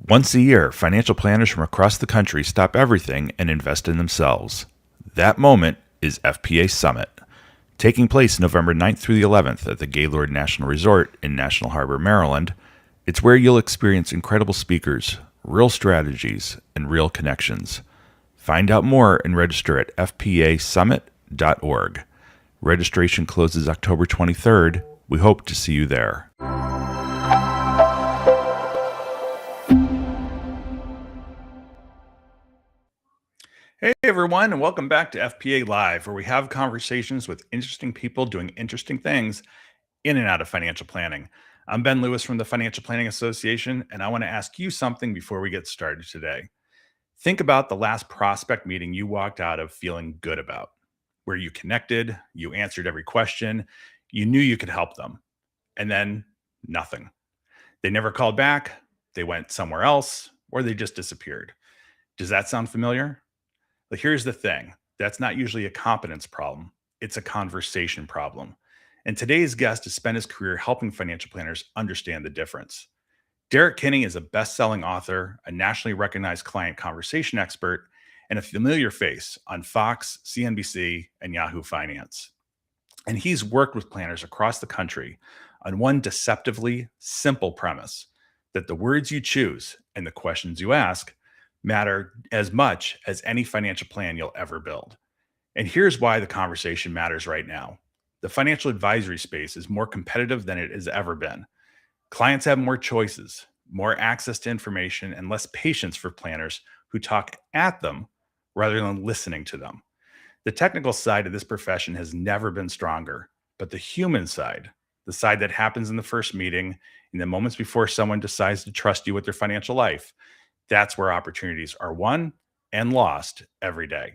Once a year, financial planners from across the country stop everything and invest in themselves. That moment is FPA Summit, taking place November 9th through the 11th at the Gaylord National Resort in National Harbor, Maryland. It's where you'll experience incredible speakers, real strategies, and real connections. Find out more and register at fpasummit.org. Registration closes October 23rd. We hope to see you there. Hey everyone, and welcome back to FPA Live, where we have conversations with interesting people doing interesting things in and out of financial planning. I'm Ben Lewis from the Financial Planning Association, and I want to ask you something before we get started today. Think about the last prospect meeting you walked out of feeling good about, where you connected, you answered every question, you knew you could help them, and then nothing. They never called back, they went somewhere else, or they just disappeared. Does that sound familiar? But here's the thing, that's not usually a competence problem, it's a conversation problem. And today's guest has spent his career helping financial planners understand the difference. Derek Kinney is a best-selling author, a nationally recognized client conversation expert, and a familiar face on Fox, CNBC, and Yahoo Finance. And he's worked with planners across the country on one deceptively simple premise that the words you choose and the questions you ask matter as much as any financial plan you'll ever build. And here's why the conversation matters right now. The financial advisory space is more competitive than it has ever been. Clients have more choices, more access to information, and less patience for planners who talk at them rather than listening to them. The technical side of this profession has never been stronger, but the human side, the side that happens in the first meeting, in the moments before someone decides to trust you with their financial life, that's where opportunities are won and lost every day.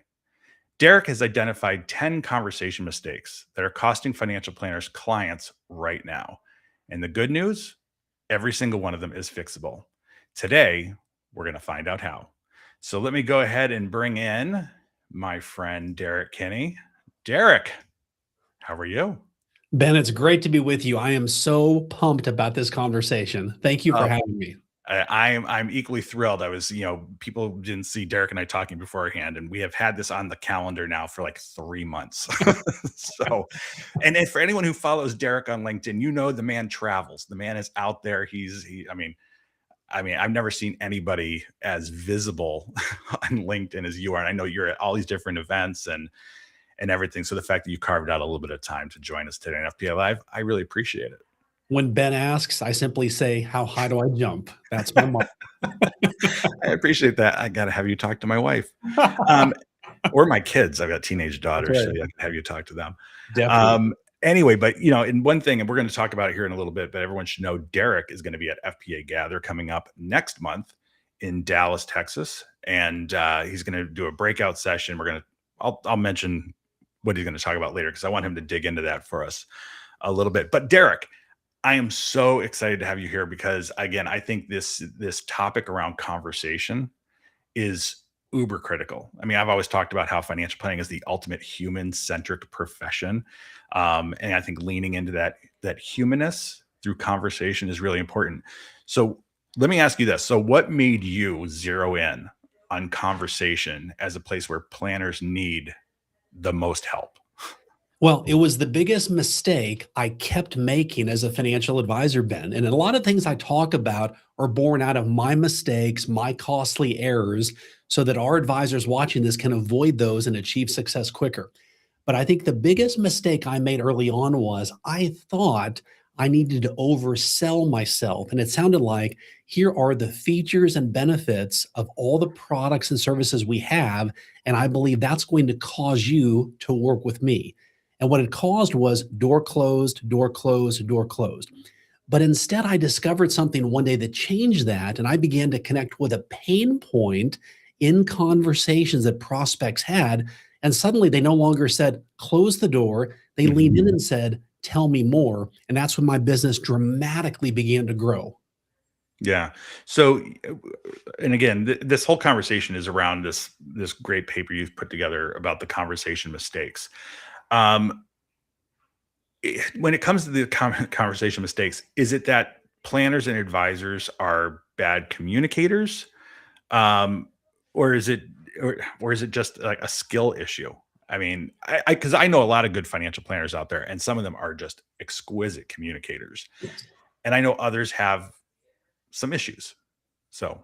Derek has identified 10 conversation mistakes that are costing financial planners clients right now. And the good news, every single one of them is fixable. Today, we're going to find out how. So let me go ahead and bring in my friend Derek Kinney. Derek, how are you? Ben, it's great to be with you. I am so pumped about this conversation. Thank you for having me. I'm equally thrilled. I was, people didn't see Derek and I talking beforehand, and we have had this on the calendar now for like 3 months. So, and for anyone who follows Derek on LinkedIn, the man travels. The man is out there. I've never seen anybody as visible on LinkedIn as you are. And I know you're at all these different events and everything. So the fact that you carved out a little bit of time to join us today on FPA Live, I really appreciate it. When Ben asks, I simply say, how high do I jump? That's my motto. I appreciate that. I got to have you talk to my wife or my kids. I've got teenage daughters, right. so I can have you talk to them. Definitely. Anyway, but in one thing, and we're going to talk about it here in a little bit, but everyone should know Derek is going to be at FPA Gather coming up next month in Dallas, Texas. And he's going to do a breakout session. I'll mention what he's going to talk about later because I want him to dig into that for us a little bit. But Derek, I am so excited to have you here because, again, I think this topic around conversation is uber critical. I mean, I've always talked about how financial planning is the ultimate human-centric profession, and I think leaning into that humanness through conversation is really important. So let me ask you this: so, what made you zero in on conversation as a place where planners need the most help? Well, it was the biggest mistake I kept making as a financial advisor, Ben. And a lot of things I talk about are born out of my mistakes, my costly errors, so that our advisors watching this can avoid those and achieve success quicker. But I think the biggest mistake I made early on was I thought I needed to oversell myself. And it sounded like here are the features and benefits of all the products and services we have. And I believe that's going to cause you to work with me. And what it caused was door closed, door closed, door closed. But instead, I discovered something one day that changed that. And I began to connect with a pain point in conversations that prospects had. And suddenly they no longer said, close the door. They leaned in and said, tell me more. And that's when my business dramatically began to grow. Yeah. So, and again, this whole conversation is around this great paper you've put together about the conversation mistakes. When it comes to the conversation mistakes, is it that planners and advisors are bad communicators, um, or is it or is it just like a skill issue? I mean, because I know a lot of good financial planners out there, and some of them are just exquisite communicators, Yes. and I know others have some issues. So,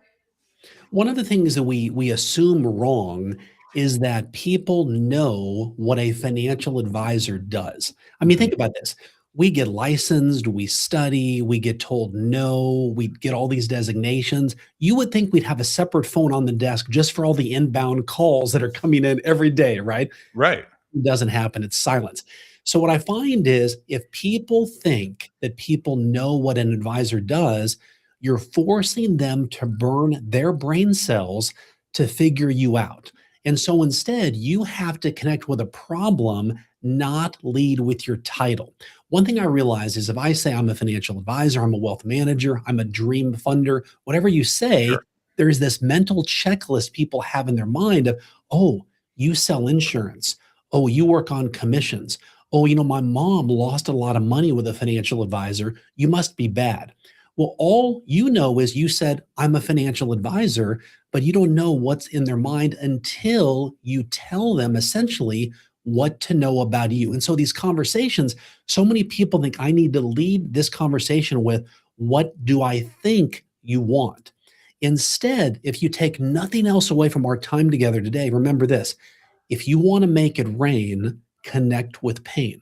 One of the things that we assume wrong is that people know what a financial advisor does. I mean, mhm, think about this. We get licensed, we study, we get told no, we get all these designations. You would think we'd have a separate phone on the desk just for all the inbound calls that are coming in every day, right? right. Doesn't happen. It's silence. So what I find is if people think that people know what an advisor does, you're forcing them to burn their brain cells to figure you out. And so instead, you have to connect with a problem, not lead with your title. One thing I realize is if I say I'm a financial advisor, I'm a wealth manager, I'm a dream funder, whatever you say, Sure. there's this mental checklist people have in their mind of, oh, you sell insurance. Oh, you work on commissions. Oh, my mom lost a lot of money with a financial advisor. You must be bad. Well, all you know is you said, I'm a financial advisor, but you don't know what's in their mind until you tell them essentially what to know about you. And so these conversations, so many people think I need to lead this conversation with, what do I think you want? Instead, if you take nothing else away from our time together today, remember this: if you want to make it rain, connect with pain.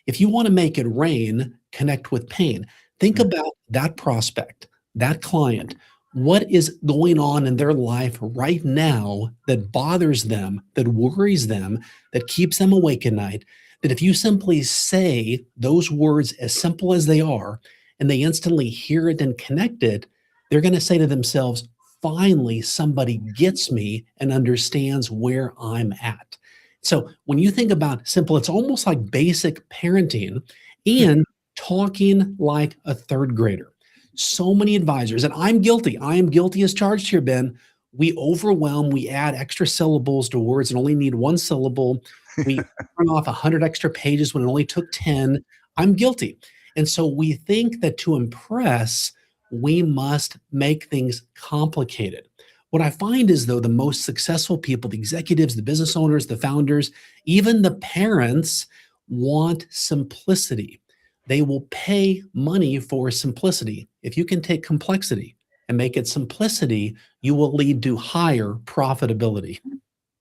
If you want to make it rain, connect with pain. Think Mm, about that prospect, that client. What is going on in their life right now that bothers them, that worries them, that keeps them awake at night? That if you simply say those words as simple as they are, and they instantly hear it and connect it, they're going to say to themselves, finally, somebody gets me and understands where I'm at. So when you think about simple, it's almost like basic parenting and talking like a third grader. So many advisors, and I'm guilty. I am guilty as charged here, Ben. We overwhelm, we add extra syllables to words that only need one syllable. We turn off 100 extra pages when it only took 10. I'm guilty. And so we think that to impress, we must make things complicated. What I find is, though, the most successful people, the executives, the business owners, the founders, even the parents want simplicity. They will pay money for simplicity. If you can take complexity and make it simplicity, you will lead to higher profitability.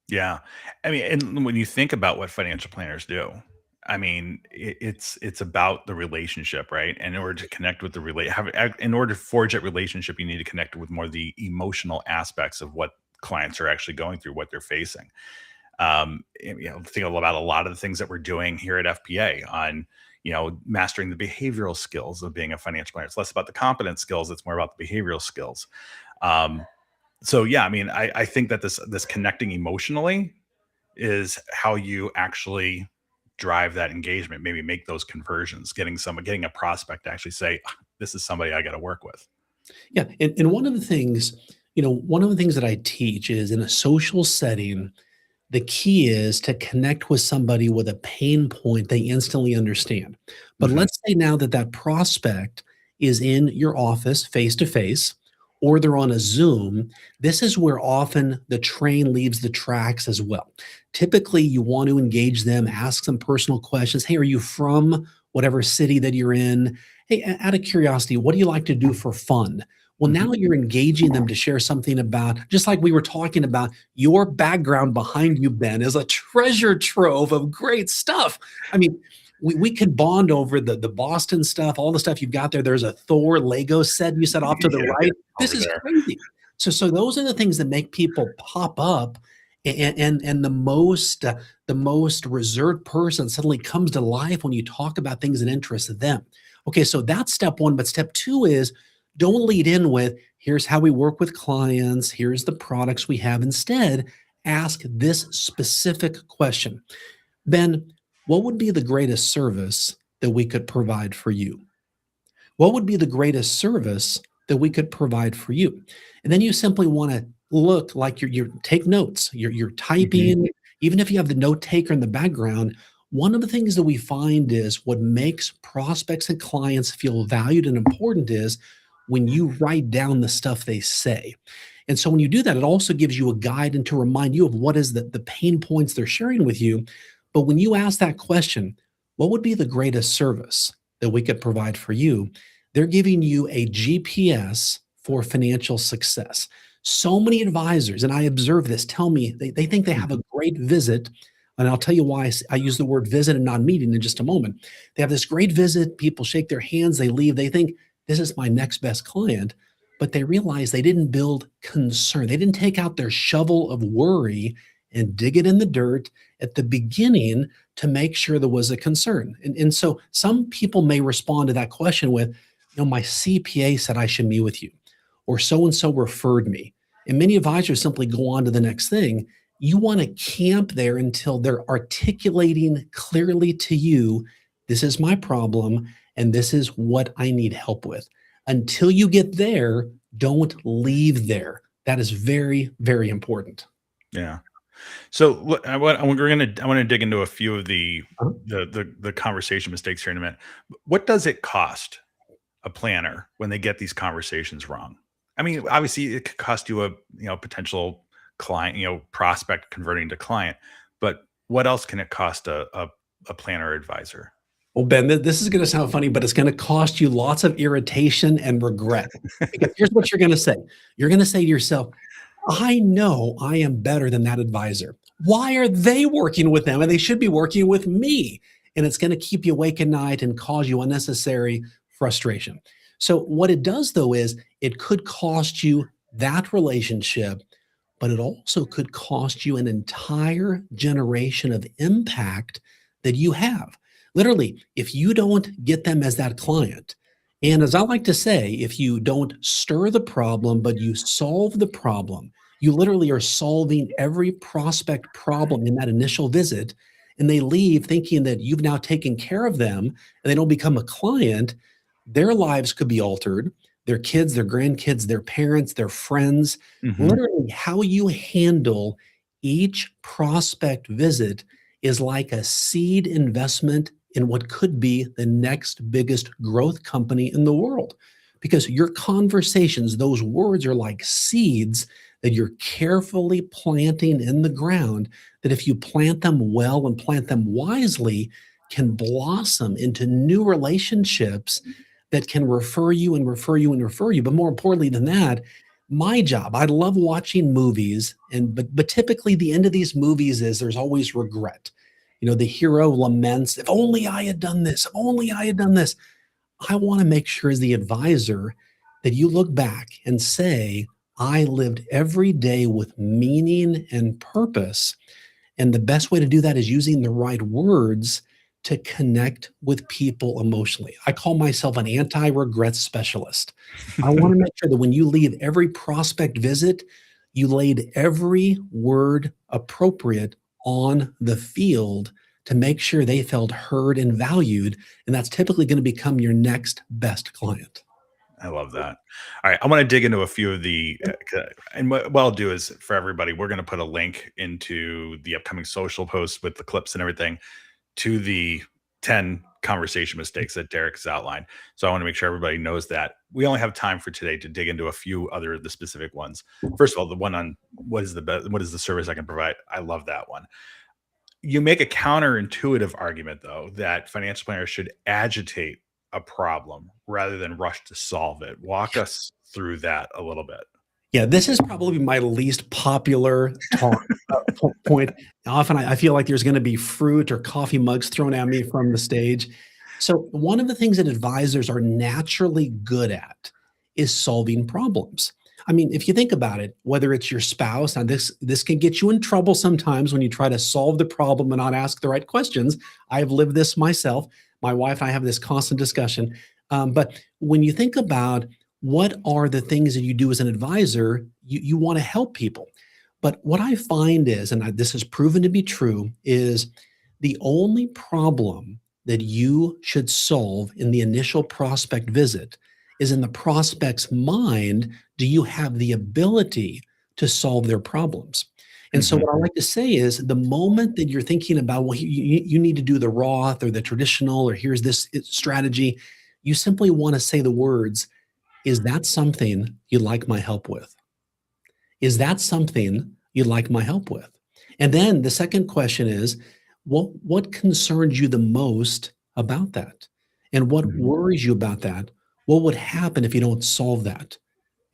yeah. I mean, and when you think about what financial planners do, I mean, it's about the relationship, right? And in order to connect with the in order to forge that relationship, you need to connect with more of the emotional aspects of what clients are actually going through, what they're facing. And, think about a lot of the things that we're doing here at FPA on, mastering the behavioral skills of being a financial planner. It's less about the competence skills; it's more about the behavioral skills. Um, so yeah, I mean, I think that this connecting emotionally is how you actually drive that engagement, maybe make those conversions, getting a prospect to actually say, "Ah, this is somebody I got to work with." Yeah, and one of the things, one of the things that I teach is in a social setting, the key is to connect with somebody with a pain point they instantly understand. But Mhm. let's say now that that prospect is in your office face to face, or they're on a Zoom. This is where often the train leaves the tracks as well. Typically, you want to engage them, ask some personal questions. Hey, are you from whatever city that you're in? Hey, out of curiosity, what do you like to do for fun? Well, Mhm. now you're engaging them to share something about, just like we were talking about, your background behind you, Ben, is a treasure trove of great stuff. I mean, we could bond over the Boston stuff, all the stuff you've got there. There's a Thor Lego set you set off to the Yeah, right. This over is there. crazy. So those are the things that make people pop up, and the most reserved person suddenly comes to life when you talk about things that interest them. Okay, so that's step one. But step two is, don't lead in with, here's how we work with clients, here's the products we have. Instead, ask this specific question: Ben, what would be the greatest service that we could provide for you? What would be the greatest service that we could provide for you? And then you simply want to look like you're take notes, you're Mhm. typing, even if you have the note taker in the background. One of the things that we find is what makes prospects and clients feel valued and important is when you write down the stuff they say. And so when you do that, it also gives you a guide and to remind you of what is the pain points they're sharing with you. But when you ask that question, what would be the greatest service that we could provide for you? They're giving you a GPS for financial success. So many advisors, and I observe this, tell me they think they have a Mhm. great visit. And I'll tell you why I use the word visit and not meeting in just a moment. They have this great visit, people shake their hands, they leave, they think this is my next best client, but they realize they didn't build concern. They didn't take out their shovel of worry and dig it in the dirt at the beginning to make sure there was a concern. And so some people may respond to that question with, my CPA said I should meet with you, or so and so referred me. And many advisors simply go on to the next thing. You want to camp there until they're articulating clearly to you, this is my problem and this is what I need help with. Until you get there, don't leave there. That is very, very important. Yeah. So look, I want to dig into a few of Uh-huh. the conversation mistakes here in a minute. What does it cost a planner when they get these conversations wrong? I mean, obviously, it could cost you a potential client, prospect converting to client, but what else can it cost a planner advisor? Well, Ben, this is going to sound funny, but it's going to cost you lots of irritation and regret. Because here's what you're going to say. You're going to say to yourself, I know I am better than that advisor. Why are they working with them? And they should be working with me. And it's going to keep you awake at night and cause you unnecessary frustration. So, what it does though is it could cost you that relationship, but it also could cost you an entire generation of impact that you have. Literally, if you don't get them as that client, and as I like to say, if you don't stir the problem, but you solve the problem, you literally are solving every prospect problem in that initial visit. And they leave thinking that you've now taken care of them and they don't become a client. Their lives could be altered. Their kids, their grandkids, their parents, their friends, Hmm. literally how you handle each prospect visit is like a seed investment in what could be the next biggest growth company in the world. Because your conversations, those words are like seeds that you're carefully planting in the ground, that if you plant them well and plant them wisely, can blossom into new relationships that can refer you and refer you and refer you. But more importantly than that, my job, I love watching movies, and but typically the end of these movies is there's always regret. The hero laments, if only I had done this, if only I had done this. I want to make sure as the advisor that you look back and say, I lived every day with meaning and purpose. And the best way to do that is using the right words to connect with people emotionally. I call myself an anti regret specialist. I want to make sure that when you leave every prospect visit, you laid every word appropriate on the field to make sure they felt heard and valued. And that's typically going to become your next best client. I love that. All right, I want to dig into a few of and what I'll do is for everybody, we're going to put a link into the upcoming social posts with the clips and everything to the 10 conversation mistakes that Derek has outlined. So I want to make sure everybody knows that. We only have time for today to dig into a few other of the specific ones. First of all, the one on what is the service I can provide? I love that one. You make a counterintuitive argument though that financial planners should agitate a problem rather than rush to solve it. Walk us through that a little bit. Yeah, this is probably my least popular talk point. Often I feel like there's going to be fruit or coffee mugs thrown at me from the stage. So, one of the things that advisors are naturally good at is solving problems. I mean, if you think about it, whether it's your spouse, and this can get you in trouble sometimes when you try to solve the problem and not ask the right questions. I've lived this myself. My wife and I have this constant discussion. But when you think about what are the things that you do as an advisor, you want to help people. But what I find is, and this has proven to be true, is the only problem that you should solve in the initial prospect visit is in the prospect's mind. Do you have the ability to solve their problems? And so, Mhm. what I like to say is the moment that you're thinking about, well, you need to do the Roth or the traditional, or here's this strategy, you simply want to say the words, Is that something you'd like my help with? Is that something you'd like my help with? And then the second question is, what concerns you the most about that? And what Mhm. worries you about that? What would happen if you don't solve that?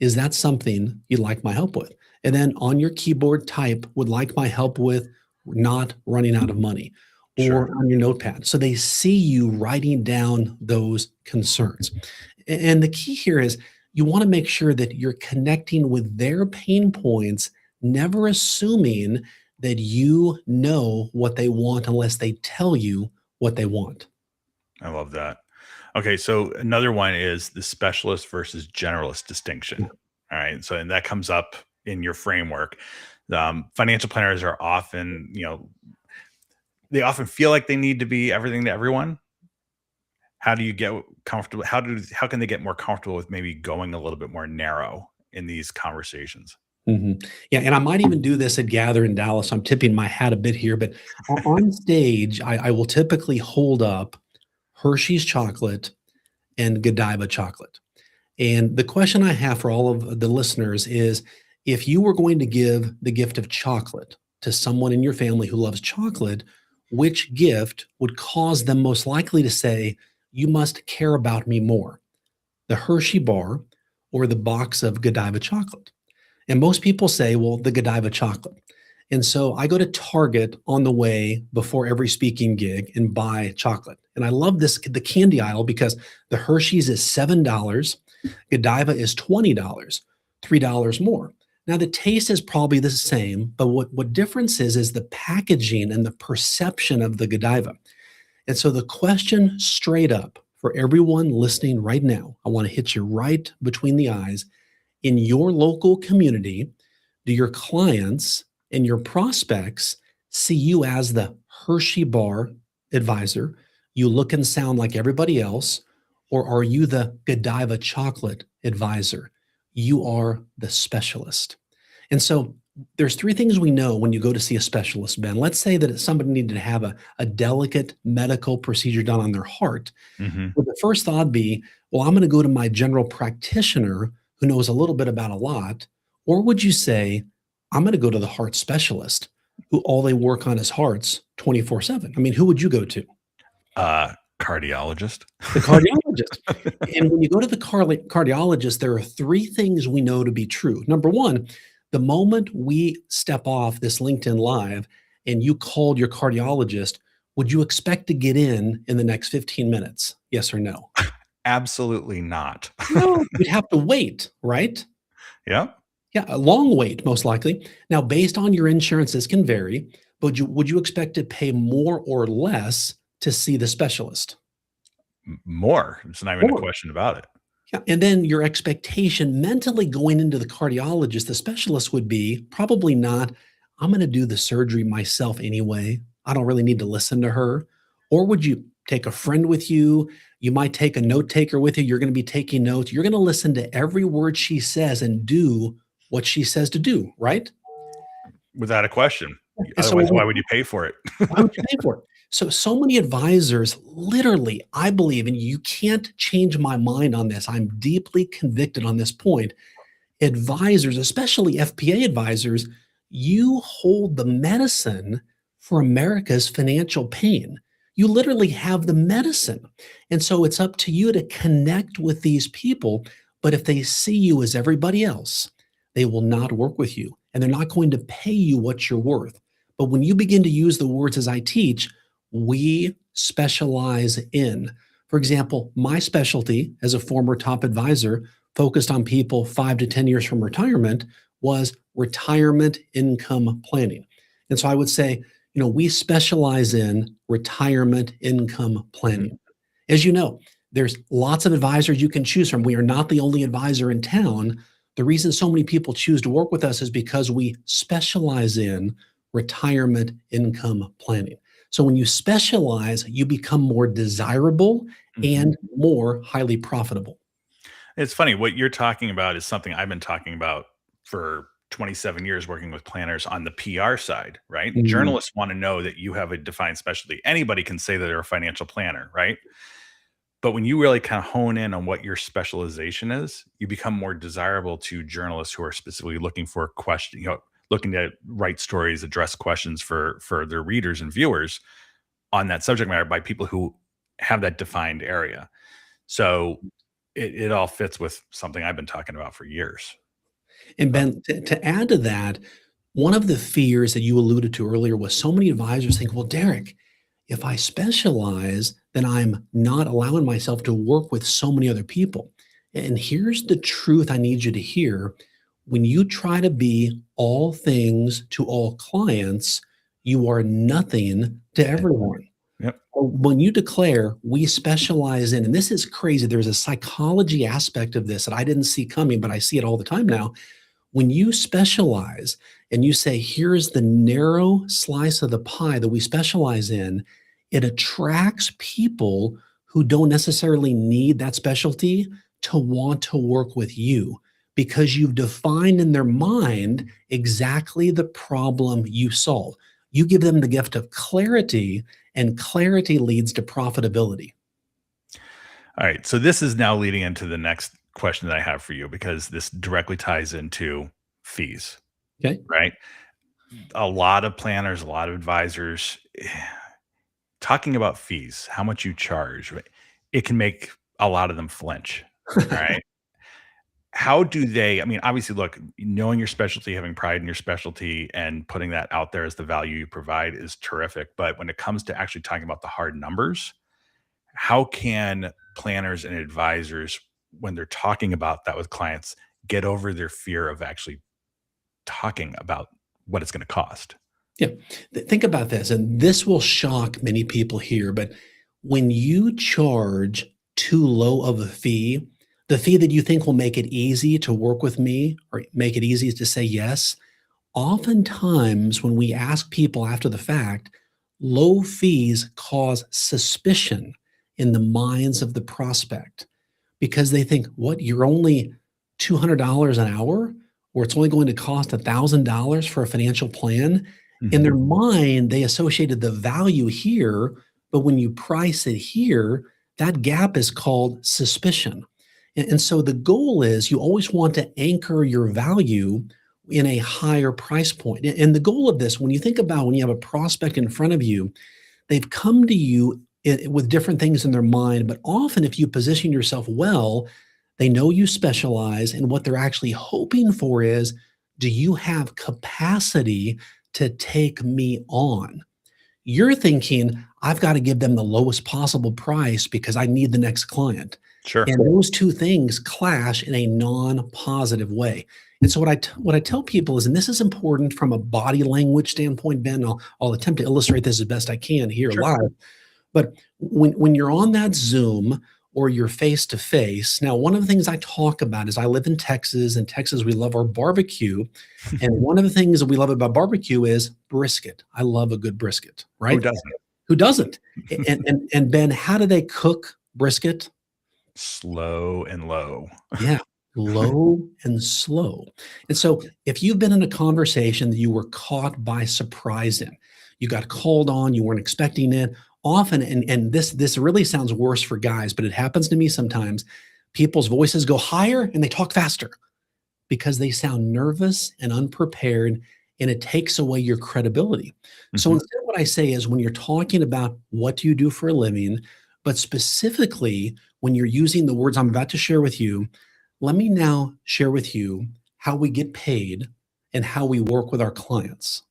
Is that something you'd like my help with? And then on your keyboard, type would like my help with not running out of money, or Sure. on your notepad. So they see you writing down those concerns. And the key here is you want to make sure that you're connecting with their pain points, never assuming that you know what they want unless they tell you what they want. I love that. Okay, so another one is the specialist versus generalist distinction. All right, so and that comes up in your framework. Financial planners are often, they often feel like they need to be everything to everyone. How do you get comfortable? How can they get more comfortable with maybe going a little bit more narrow in these conversations? Yeah, and I might even do this at Gather in Dallas. I'm tipping my hat a bit here, but on stage, I will typically hold up Hershey's chocolate and Godiva chocolate. And the question I have for all of the listeners is, if you were going to give the gift of chocolate to someone in your family who loves chocolate, which gift would cause them most likely to say, "You must care about me more"? The Hershey bar or the box of Godiva chocolate? And most people say, well, the Godiva chocolate. And so I go to Target on the way before every speaking gig and buy chocolate. And I love the candy aisle, because the Hershey's is $7, Godiva is $20, $3 more. Now the taste is probably the same, but what difference is the packaging and the perception of the Godiva. And so the question straight up for everyone listening right now, I want to hit you right between the eyes. In your local community, do your clients and your prospects see you as the Hershey bar advisor? You look and sound like everybody else, or are you the Godiva chocolate advisor? You are the specialist. And so there's three things we know when you go to see a specialist, Ben. Let's say that somebody needed to have a delicate medical procedure done on their heart. Hmm. Would the first thought be, well, I'm going to go to my general practitioner who knows a little bit about a lot? Or would you say, I'm going to go to the heart specialist who all they work on is hearts 24/7? I mean, who would you go to? Cardiologist. The cardiologist. And when you go to the cardiologist, there are three things we know to be true. Number one, the moment we step off this LinkedIn Live and you called your cardiologist, would you expect to get in the next 15 minutes? Yes or no? Absolutely not. No, you'd have to wait, right? Yeah. Yeah, a long wait, most likely. Now, based on your insurance, this can vary, but would you expect to pay more or less to see the specialist? More. It's not even a More. question about it. Yeah, and then your expectation mentally going into the cardiologist, the specialist, would be probably not, I'm going to do the surgery myself anyway. I don't really need to listen to her. Or would you take a friend with you? You might take a note taker with you. You're going to be taking notes. You're going to listen to every word she says and do what she says to do, right? Without a question. And so Otherwise, why would you pay for it? why would you pay for it? So many advisors, literally, I believe, and you can't change my mind on this. I'm deeply convicted on this point. Advisors, especially FPA advisors, you hold the medicine for America's financial pain. You literally have the medicine. And so it's up to you to connect with these people. But if they see you as everybody else, they will not work with you and they're not going to pay you what you're worth. But when you begin to use the words as I teach, we specialize in. For example, my specialty as a former top advisor focused on people 5 to 10 years from retirement was retirement income planning. And so I would say, we specialize in retirement income Mhm. planning. As you know, there's lots of advisors you can choose from. We are not the only advisor in town. The reason so many people choose to work with us is because we specialize in retirement income planning. So when you specialize, you become more desirable Mhm. and more highly profitable. It's funny. What you're talking about is something I've been talking about for 27 years working with planners on the PR side, right? Mm, Journalists want to know that you have a defined specialty. Anybody can say that they're a financial planner, right? But when you really kind of hone in on what your specialization is, you become more desirable to journalists who are specifically looking for question, looking to write stories, address questions for their readers and viewers on that subject matter by people who have that defined area. So it all fits with something I've been talking about for years. And So, Ben, to add to that, one of the fears that you alluded to earlier was so many advisors think, well, Derek, if I specialize, then I'm not allowing myself to work with so many other people. And here's the truth I need you to hear. When you try to be all things to all clients, you are nothing to yeah, everyone. yep. When you declare we specialize in, and this is crazy, there's a psychology aspect of this that I didn't see coming, but I see it all the time now. When you specialize and you say, here's the narrow slice of the pie that we specialize in, it attracts people who don't necessarily need that specialty to want to work with you because you've defined in their mind exactly the problem you solve. You give them the gift of clarity, and clarity leads to profitability. All right. So this is now leading into the next question that I have for you because this directly ties into fees, Okay. right? A lot of planners, a lot of advisors talking about fees, how much you charge, right? It can make a lot of them flinch. All right. How do they, I mean, obviously, look, knowing your specialty, having pride in your specialty, and putting that out there as the value you provide is terrific. But when it comes to actually talking about the hard numbers, how can planners and advisors, when they're talking about that with clients, get over their fear of actually talking about what it's going to cost? Yeah. Think about this, and this will shock many people here, but when you charge too low of a fee, the fee that you think will make it easy to work with me or make it easy to say yes, oftentimes when we ask people after the fact, low fees cause suspicion in the minds of the prospect because they think, what, you're only $200 an hour, or it's only going to cost $1,000 for a financial plan? In Mhm. their mind, they associated the value here, but when you price it here, that gap is called suspicion. And so the goal is you always want to anchor your value in a higher price point. And the goal of this, when you think about when you have a prospect in front of you, they've come to you with different things in their mind, but often if you position yourself well, they know you specialize, and what they're actually hoping for is, do you have capacity to take me on? You're thinking, I've got to give them the lowest possible price because I need the next client. Sure. And those two things clash in a non-positive way. And so what I tell people is, and this is important from a body language standpoint, Ben, I'll attempt to illustrate this as best I can here Sure. live. But when you're on that Zoom or you're face to face, now one of the things I talk about is I live in Texas. In Texas, we love our barbecue. And one of the things that we love about barbecue is brisket. I love a good brisket, Who right? doesn't? Who doesn't? And Ben, how do they cook brisket? Slow and low. Yeah, low and slow. And so if you've been in a conversation that you were caught by surprise in, you got called on, you weren't expecting it, often, and this really sounds worse for guys, but it happens to me sometimes, people's voices go higher and they talk faster because they sound nervous and unprepared, and it takes away your credibility. So Mhm. instead, what I say is when you're talking about what do you do for a living, but specifically when you're using the words I'm about to share with you, let me now share with you how we get paid and how we work with our clients.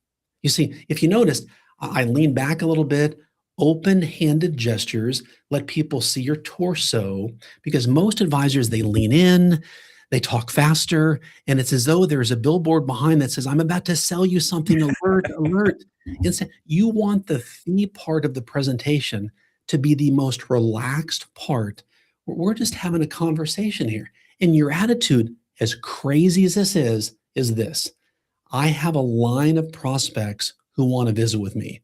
You see, if you noticed, I lean back a little bit, open handed gestures, let people see your torso, because most advisors, they lean in, they talk faster, and it's as though there's a billboard behind that says, I'm about to sell you something, alert, alert. Instead, you want the fee part of the presentation to be the most relaxed part. We're just having a conversation here. And your attitude, as crazy as this is this: I have a line of prospects who want to visit with me.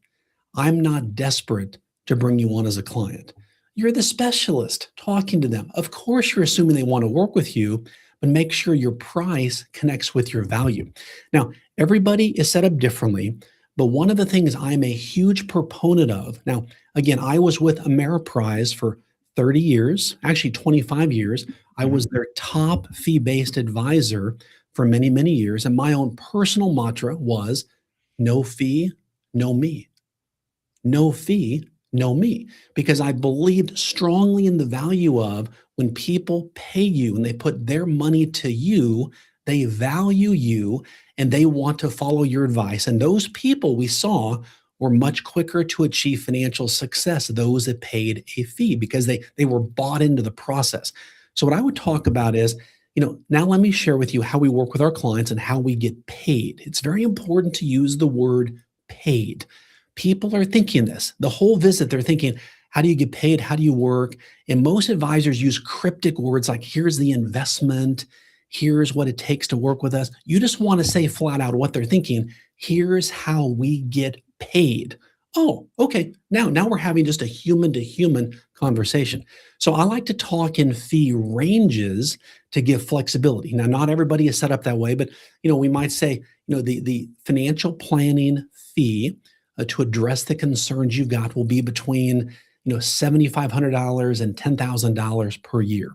I'm not desperate to bring you on as a client. You're the specialist talking to them. Of course, you're assuming they want to work with you, but make sure your price connects with your value. Now, everybody is set up differently, but one of the things I'm a huge proponent of, now, again, I was with Ameriprise for 30 years, actually 25 years. I Mhm. was their top fee based advisor for many, many years. And my own personal mantra was no fee, no me. No fee, no me, because I believed strongly in the value of when people pay you and they put their money to you, they value you and they want to follow your advice. And those people we saw were much quicker to achieve financial success, those that paid a fee because they were bought into the process. So what I would talk about is, now let me share with you how we work with our clients and how we get paid. It's very important to use the word paid. People are thinking this. The whole visit, they're thinking, how do you get paid? How do you work? And most advisors use cryptic words like, here's the investment, here's what it takes to work with us. You just want to say flat out what they're thinking. Here's how we get paid. Oh, okay. Now we're having just a human to human conversation. So I like to talk in fee ranges to give flexibility. Now, not everybody is set up that way, but we might say, the financial planning fee to address the concerns you've got will be between $7,500 and $10,000 per year.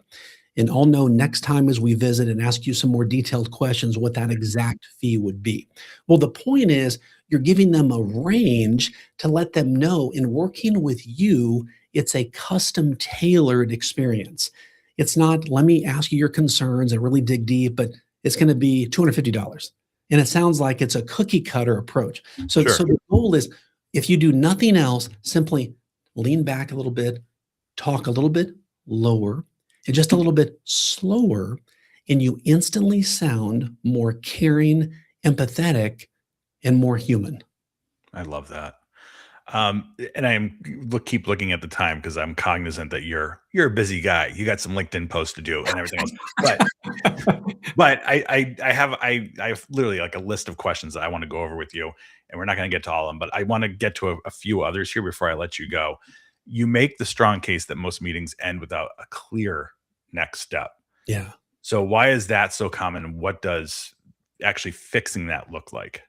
And I'll know next time as we visit and ask you some more detailed questions what that exact fee would be. Well, the point is you're giving them a range to let them know in working with you, it's a custom tailored experience. It's not, let me ask you your concerns and really dig deep, but it's going to be $250. And it sounds like it's a cookie cutter approach. So, Sure. so the goal is if you do nothing else, simply lean back a little bit, talk a little bit lower, and just a little bit slower, and you instantly sound more caring, empathetic, and more human. I love that. And keep looking at the time because I'm cognizant that you're a busy guy. You got some LinkedIn posts to do and everything else. But I have literally like a list of questions that I want to go over with you, and we're not going to get to all of them. But I want to get to a few others here before I let you go. You make the strong case that most meetings end without a clear next step. Yeah. So why is that so common? What does actually fixing that look like?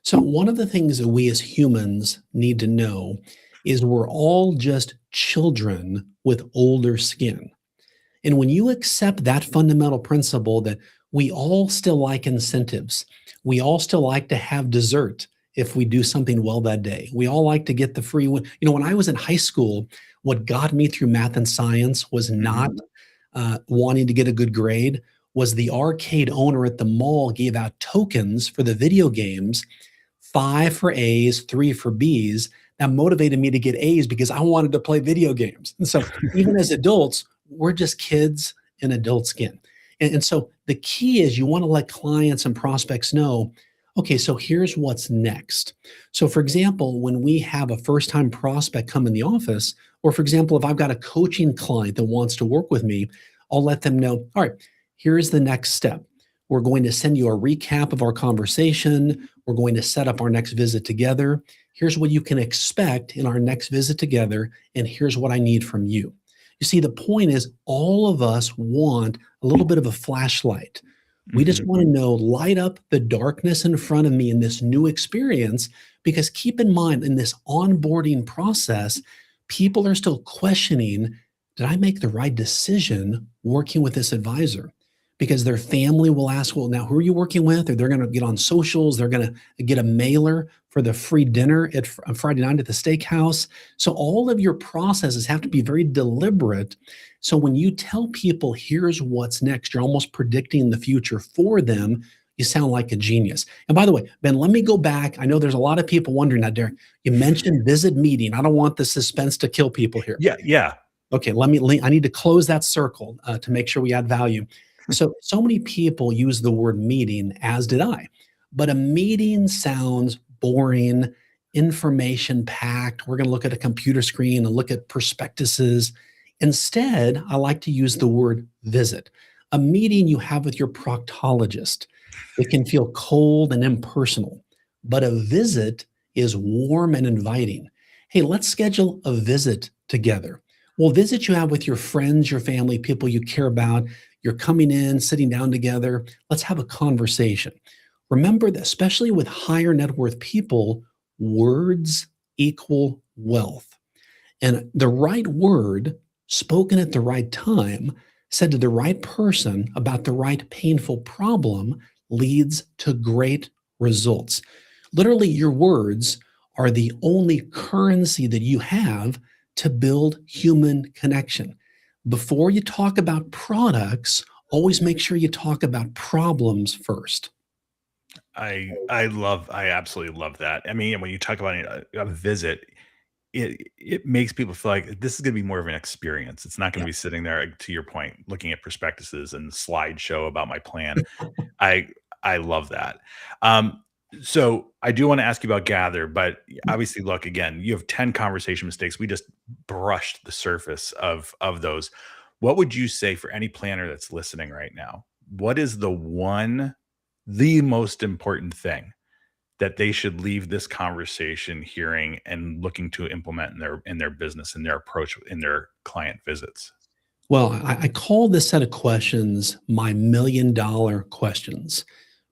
So, one of the things that we as humans need to know is we're all just children with older skin. And when you accept that fundamental principle that we all still like incentives, we all still like to have dessert if we do something well that day. We all like to get the free one. When I was in high school, what got me through math and science was not Mhm. wanting to get a good grade, was the arcade owner at the mall gave out tokens for the video games, 5 for A's, 3 for B's. That motivated me to get A's because I wanted to play video games. And so even as adults, we're just kids in adult skin. And so the key is you want to let clients and prospects know, okay, so here's what's next. So for example, when we have a first-time prospect come in the office, or for example, if I've got a coaching client that wants to work with me, I'll let them know, all right, here's the next step. We're going to send you a recap of our conversation. We're going to set up our next visit together. Here's what you can expect in our next visit together, and here's what I need from you. You see, the point is, all of us want a little bit of a flashlight. We just Mhm. want to know, light up the darkness in front of me in this new experience. Because keep in mind, in this onboarding process, people are still questioning, did I make the right decision working with this advisor? Because their family will ask, well, now who are you working with? Or they're going to get on socials, they're going to get a mailer for the free dinner on Friday night at the steakhouse. So all of your processes have to be very deliberate. So when you tell people, here's what's next, you're almost predicting the future for them. You sound like a genius. And by the way, Ben, let me go back. I know there's a lot of people wondering now, Derek. You mentioned visit meeting. I don't want the suspense to kill people here. Yeah, yeah. Okay, I need to close that circle to make sure we add value. So many people use the word meeting, as did I. But a meeting sounds boring, information packed. We're going to look at a computer screen and look at prospectuses. Instead, I like to use the word visit. A meeting you have with your proctologist. It can feel cold and impersonal, but a visit is warm and inviting. Hey, let's schedule a visit together. Well, visit you have with your friends, your family, people you care about. You're coming in, sitting down together. Let's have a conversation. Remember that, especially with higher net worth people, words equal wealth. And the right word spoken at the right time, said to the right person about the right painful problem leads to great results. Literally, your words are the only currency that you have to build human connection. Before you talk about products, always make sure you talk about problems first. I absolutely love that. I mean, when you talk about a visit, it makes people feel like this is going to be more of an experience. It's not going Yeah. to be sitting there, to your point, looking at prospectuses and slideshow about my plan. I I love that. Um, so I do want to ask you about Gather, but obviously, look again. You have 10 conversation mistakes. We just brushed the surface of those. What would you say for any planner that's listening right now? What is the most important thing that they should leave this conversation hearing and looking to implement in their business, in their approach, in their client visits? Well, I call this set of questions my $1 million questions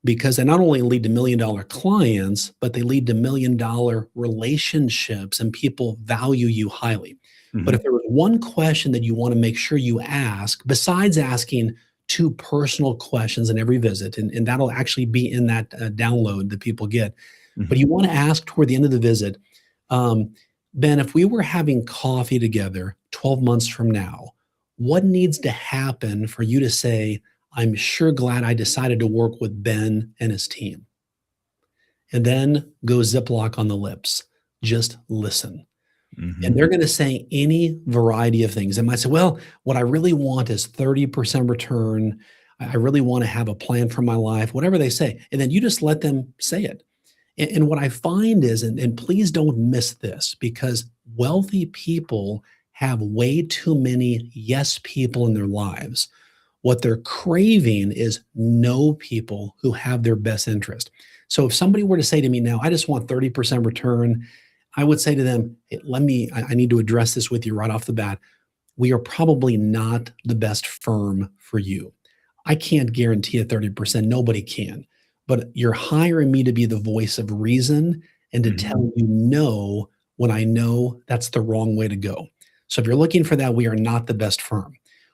because they not only lead to $1 million clients, but they lead to $1 million relationships and people value you highly. But if Mhm, there was one question that you want to make sure you ask, besides asking two personal questions in every visit, and that'll actually be in that download that people get, but mhm. you want to ask toward the end of the visit, um, Ben, if we were having coffee together 12 months from now, what needs to happen for you to say, I'm sure glad I decided to work with Ben and his team? And then go Ziploc on the lips. Just listen. And Mhm. they're going to say any variety of things. They might say, well, what I really want is 30% return. I really want to have a plan for my life, whatever they say. And then you just let them say it. And what I find is, and please don't miss this, because wealthy people have way too many yes people in their lives. What they're craving is no people who have their best interest. So if somebody were to say to me now, I just want 30% return, I would say to them, "Hey, I need to address this with you right off the bat. We are probably not the best firm for you. I can't guarantee a 30%. Nobody can. But you're hiring me to be the voice of reason and to Mhm. tell you no when I know that's the wrong way to go. So if you're looking for that, we are not the best firm.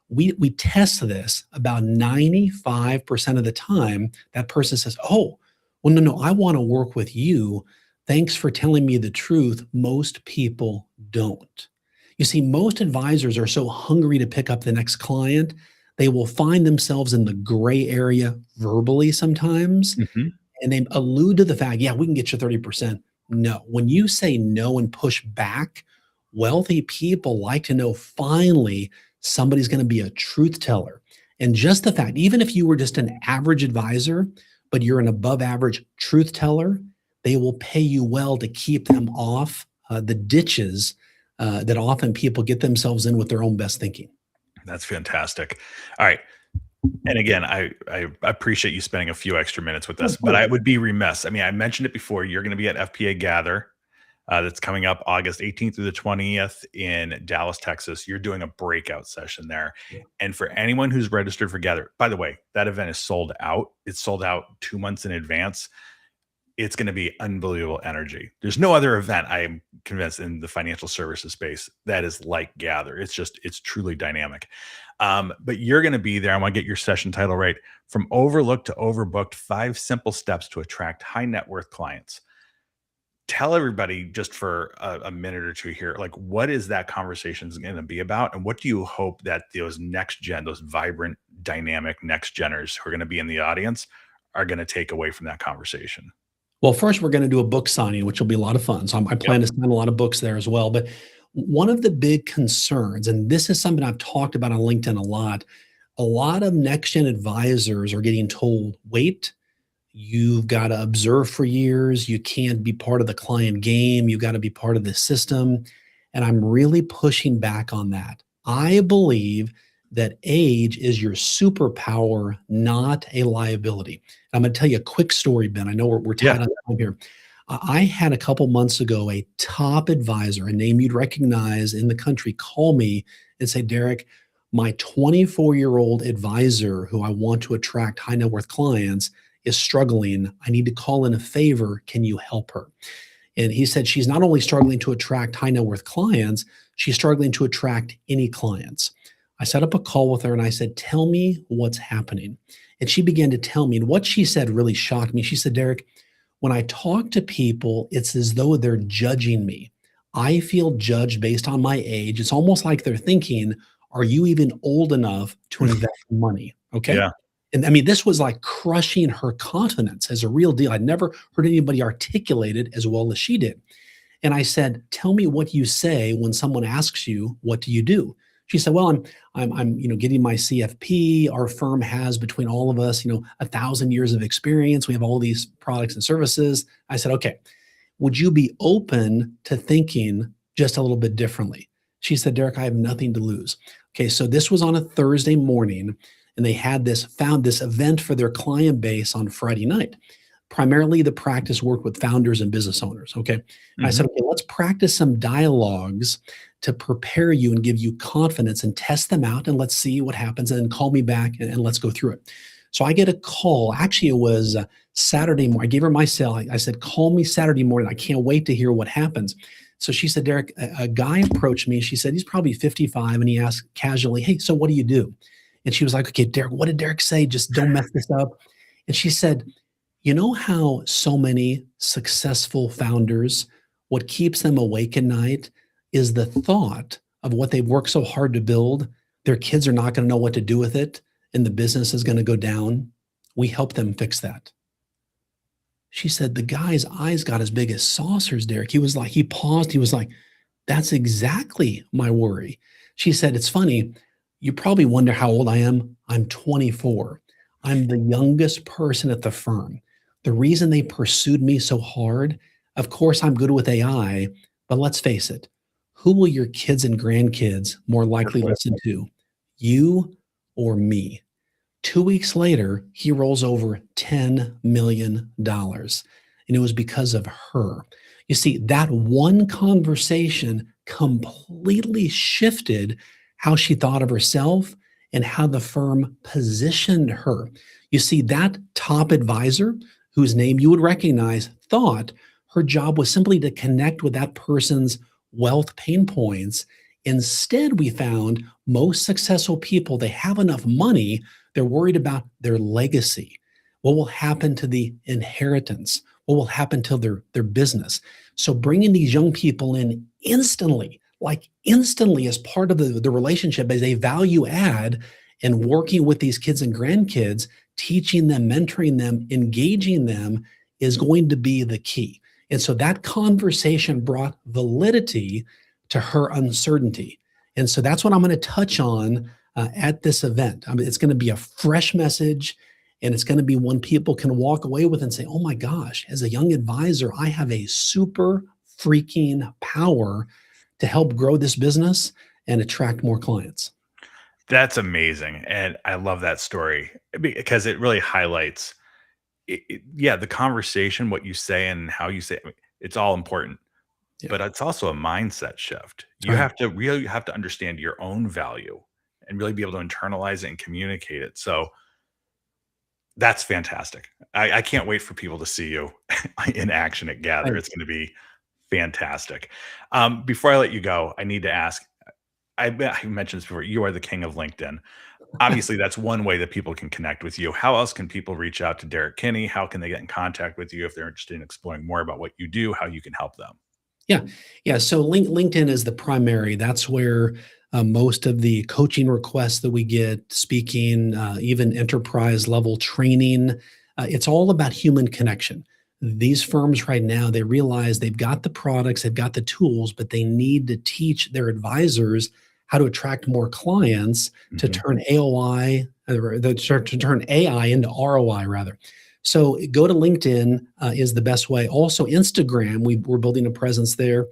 We test this about 95% of the time. That person says, oh, well, no, I want to work with you. Thanks for telling me the truth. Most people don't. You see, most advisors are so hungry to pick up the next client, they will find themselves in the gray area verbally sometimes, Mhm. and they allude to the fact, yeah, we can get you 30%. No. When you say no and push back, wealthy people like to know finally somebody's going to be a truth teller. And just the fact, even if you were just an average advisor, but you're an above average truth teller, they will pay you well to keep them off the ditches that often people get themselves in with their own best thinking. That's fantastic. All right. And again, I appreciate you spending a few extra minutes with Of us, but course. I would be remiss. I mean, I mentioned it before. You're going to be at FPA Gather. That's coming up August 18th through the 20th in Dallas, Texas. You're doing a breakout session there. And for anyone who's registered for Gather, by the way, that event is sold out. It's sold out 2 months in advance. It's going to be unbelievable energy. There's no other event, I am convinced, in the financial services space that is like Gather. It's truly dynamic. But you're going to be there. I want to get your session title right. From overlooked to overbooked, 5 simple steps to attract high net worth clients. Tell everybody just for a minute or two here, like what is that conversation going to be about, and what do you hope that those next gen, those vibrant, dynamic next geners who are going to be in the audience, are going to take away from that conversation? Well, first, we're going to do a book signing, which will be a lot of fun. So I Yep. plan to sign a lot of books there as well. But one of the big concerns, and this is something I've talked about on LinkedIn a lot of next gen advisors are getting told, wait, you've got to observe for years. You can't be part of the client game. You got to be part of the system. And I'm really pushing back on that. I believe that age is your superpower, not a liability. I'm going to tell you a quick story, Ben. I know we're Yeah. tied on time here. I had a couple months ago a top advisor, a name you'd recognize in the country, call me and say, Derek, my 24-year-old advisor who I want to attract high net worth clients is struggling. I need to call in a favor. Can you help her? And he said she's not only struggling to attract high net worth clients, She's struggling to attract any clients. I set up a call with her and I said, "Tell me what's happening." And she began to tell me. And what she said really shocked me. She said, "Derek, when I talk to people, it's as though they're judging me. I feel judged based on my age. It's almost like they're thinking, are you even old enough to invest money?" Okay. Yeah. And I mean, this was like crushing her confidence as a real deal. I'd never heard anybody articulate it as well as she did. And I said, "Tell me what you say when someone asks you, what do you do?" She said, "Well, I'm getting my CFP. Our firm has between all of us, 1,000 years of experience. We have all these products and services." I said, "Okay, would you be open to thinking just a little bit differently?" She said, "Derek, I have nothing to lose." Okay, so this was on a Thursday morning, and they had found this event for their client base on Friday night. Primarily, the practice worked with founders and business owners. Okay. I said, Hmm. "Okay, let's practice some dialogues to prepare you and give you confidence and test them out. And let's see what happens. And then call me back and let's go through it." So I get a call. Actually, it was Saturday morning. I gave her my cell. I said, "Call me Saturday morning. I can't wait to hear what happens." So she said, "Derek, a guy approached me." She said, "He's probably 55." And he asked casually, "Hey, so what do you do?" And she was like, "Okay, Derek, what did Derek say? Just don't mess this up." And she said, "You know how so many successful founders, what keeps them awake at night is the thought of what they've worked so hard to build. Their kids are not going to know what to do with it, and the business is going to go down. We help them fix that." She said, "The guy's eyes got as big as saucers, Derek." He was like, he paused. He was like, "That's exactly my worry." She said, "It's funny. You probably wonder how old I am. I'm 24. I'm the youngest person at the firm. The reason they pursued me so hard, of course, I'm good with AI, but let's face it, who will your kids and grandkids more likely listen to? You or me?" 2 weeks later, he rolls over $10 million. And it was because of her. You see, that one conversation completely shifted how she thought of herself and how the firm positioned her. You see, that top advisor, whose name you would recognize, thought her job was simply to connect with that person's wealth pain points. Instead, we found most successful people, they have enough money, they're worried about their legacy. What will happen to the inheritance? What will happen to their business? So bringing these young people in instantly, like instantly as part of the relationship as a value add, and working with these kids and grandkids, teaching them, mentoring them, engaging them is going to be the key. And so that conversation brought validity to her uncertainty. And so that's what I'm going to touch on at this event. I mean, it's going to be a fresh message, and it's going to be one people can walk away with and say, "Oh my gosh, as a young advisor, I have a super freaking power to help grow this business and attract more clients." That's amazing, and I love that story because it really highlights yeah, the conversation, what you say and how you say it, it's all important, Yeah, but it's also a mindset shift. that's You right. have to really have to understand your own value and really be able to internalize it and communicate it. So that's fantastic. I can't wait for people to see you in action at Gather. Thank It's going to be fantastic. Before I let you go, I need to ask. I mentioned this before. You are the king of LinkedIn. Obviously, that's one way that people can connect with you. How else can people reach out to Derek Kinney? How can they get in contact with you if they're interested in exploring more about what you do, how you can help them? Yeah, yeah. So LinkedIn is the primary. That's where most of the coaching requests that we get, speaking, even enterprise level training, it's all about human connection. These firms right now, they realize they've got the products, they've got the tools, but they need to teach their advisors how to attract more clients to Mhm. turn AOI, or to turn AI into ROI rather. So go to LinkedIn is the best way. Also, Instagram, we're building a presence there.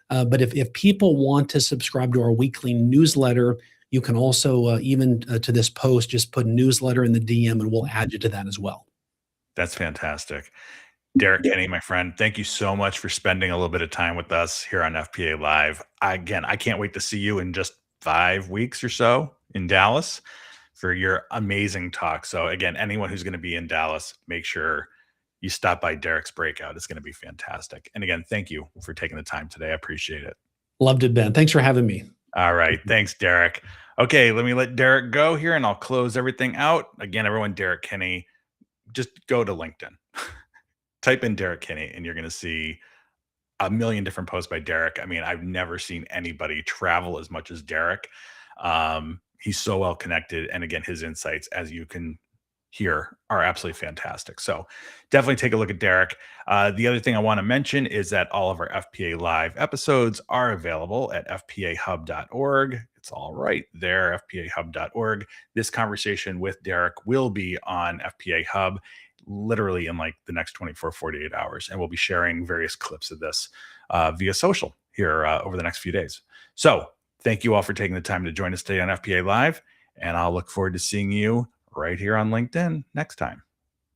But if people want to subscribe to our weekly newsletter, you can also, even to this post, just put newsletter in the DM and we'll add you to that as well. That's fantastic. Derek Kinney, my friend, thank you so much for spending a little bit of time with us here on FPA Live. Again, I can't wait to see you in just 5 weeks or so in Dallas for your amazing talk. So, again, anyone who's going to be in Dallas, make sure you stop by Derek's breakout. It's going to be fantastic. And again, thank you for taking the time today. I appreciate it. Loved it, Ben. Thanks for having me. All right. Thanks, Derek. Okay, let me let Derek go here and I'll close everything out. Again, everyone, Derek Kinney, just go to LinkedIn, type in Derek Kinney, and you're going to see a million different posts by Derek. I mean, I've never seen anybody travel as much as Derek. He's so well connected. And again, his insights, as you can hear, are absolutely fantastic. So definitely take a look at Derek. The other thing I want to mention is that all of our FPA Live episodes are available at fpahub.org. It's all right there, fpahub.org. This conversation with Derek will be on FPA Hub literally in like the next 24, 48 hours. And we'll be sharing various clips of this via social here over the next few days. So thank you all for taking the time to join us today on FPA Live. And I'll look forward to seeing you right here on LinkedIn next time.